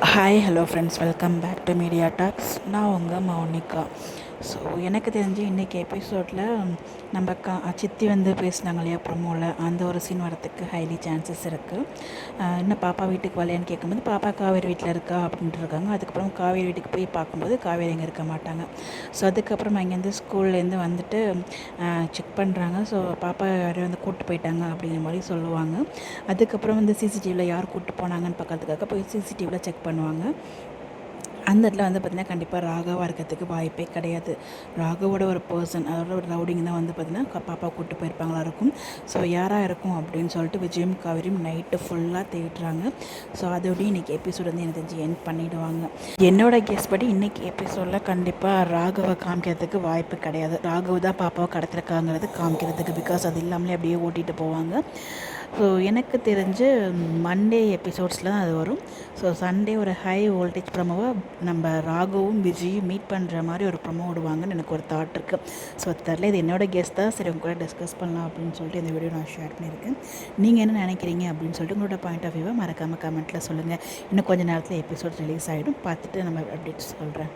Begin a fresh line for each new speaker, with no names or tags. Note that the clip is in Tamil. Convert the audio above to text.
Hi hello friends, welcome back to media talks. நான் உங்கள் மௌனிகா. ஸோ எனக்கு தெரிஞ்சு இன்றைக்கி எபிசோடில் நம்ம சித்தி வந்து பேசினாங்க இல்லையா ப்ரொமோவில், அந்த ஒரு சீன் வரத்துக்கு ஹைலி சான்சஸ் இருக்குது. இன்னும் பாப்பா வீட்டுக்கு வரலையான்னு கேட்கும்போது பாப்பா காவேரி வீட்டில் இருக்கா அப்படின்ட்டு இருக்காங்க. அதுக்கப்புறம் காவேரி வீட்டுக்கு போய் பார்க்கும்போது காவேரி இங்கே இருக்க மாட்டாங்க. ஸோ அதுக்கப்புறம் இங்கேருந்து ஸ்கூல்லேருந்து வந்துட்டு செக் பண்ணுறாங்க. ஸோ பாப்பா யாரையும் வந்து கூப்பிட்டு போயிட்டாங்க அப்படிங்கிற மாதிரி சொல்லுவாங்க. அதுக்கப்புறம் வந்து சிசிடிவியில் யார் கூப்பிட்டு போனாங்கன்னு பார்க்கறதுக்காக போய் சிசிடிவியில் செக் பண்ணுவாங்க. அந்த இடத்துல வந்து பார்த்திங்கன்னா கண்டிப்பாக ராகவாக இருக்கிறதுக்கு வாய்ப்பே கிடையாது. ராகவோட ஒரு பர்சன், அதோட ஒரு ரவுடிங் தான் வந்து பார்த்திங்கன்னா பாப்பா கூப்பிட்டு போயிருப்பாங்களா இருக்கும். ஸோ யாராக இருக்கும் அப்படின்னு சொல்லிட்டு விஜயும் காவேரியும் நைட்டு ஃபுல்லாக தேடுறாங்க. ஸோ அதோடய இன்றைக்கி எபிசோட் வந்து எனக்கு தெரிஞ்சு எண்ட் பண்ணிவிடுவாங்க. என்னோடய கெஸ் படி இன்றைக்கி எபிசோடில் கண்டிப்பாக ராகவை காமிக்கிறதுக்கு வாய்ப்பு கிடையாது. ராகவ் தான் பாப்பாவை கடத்திருக்காங்கிறது காமிக்கிறதுக்கு, பிகாஸ் அது இல்லாமலே அப்படியே ஓட்டிகிட்டு போவாங்க. ஸோ எனக்கு தெரிஞ்சு மண்டே எபிசோட்ஸில் தான் அது வரும். ஸோ சண்டே ஒரு ஹை வோல்டேஜ் ப்ரமோவை நம்ம ராகவும் விஜயும் மீட் பண்ணுற மாதிரி ஒரு ப்ரமோ விடுவாங்கன்னு எனக்கு ஒரு தாட் இருக்குது. ஸோ தெரில, இது என்னோடய கெஸ் தான். சரி, உங்க கூட டிஸ்கஸ் பண்ணலாம் அப்படின்னு சொல்லிட்டு இந்த வீடியோ நான் ஷேர் பண்ணியிருக்கேன். நீங்கள் என்ன நினைக்கிறீங்க அப்படின்னு சொல்லிட்டு உங்களோட பாயிண்ட் ஆஃப் வியூவை மறக்காமல் கமெண்ட்டில் சொல்லுங்கள். இன்னும் கொஞ்சம் நேரத்தில் எபிசோட் ரிலீஸ் ஆகிடும், பார்த்துட்டு நம்ம அப்டேட்ஸ் சொல்கிறேன்.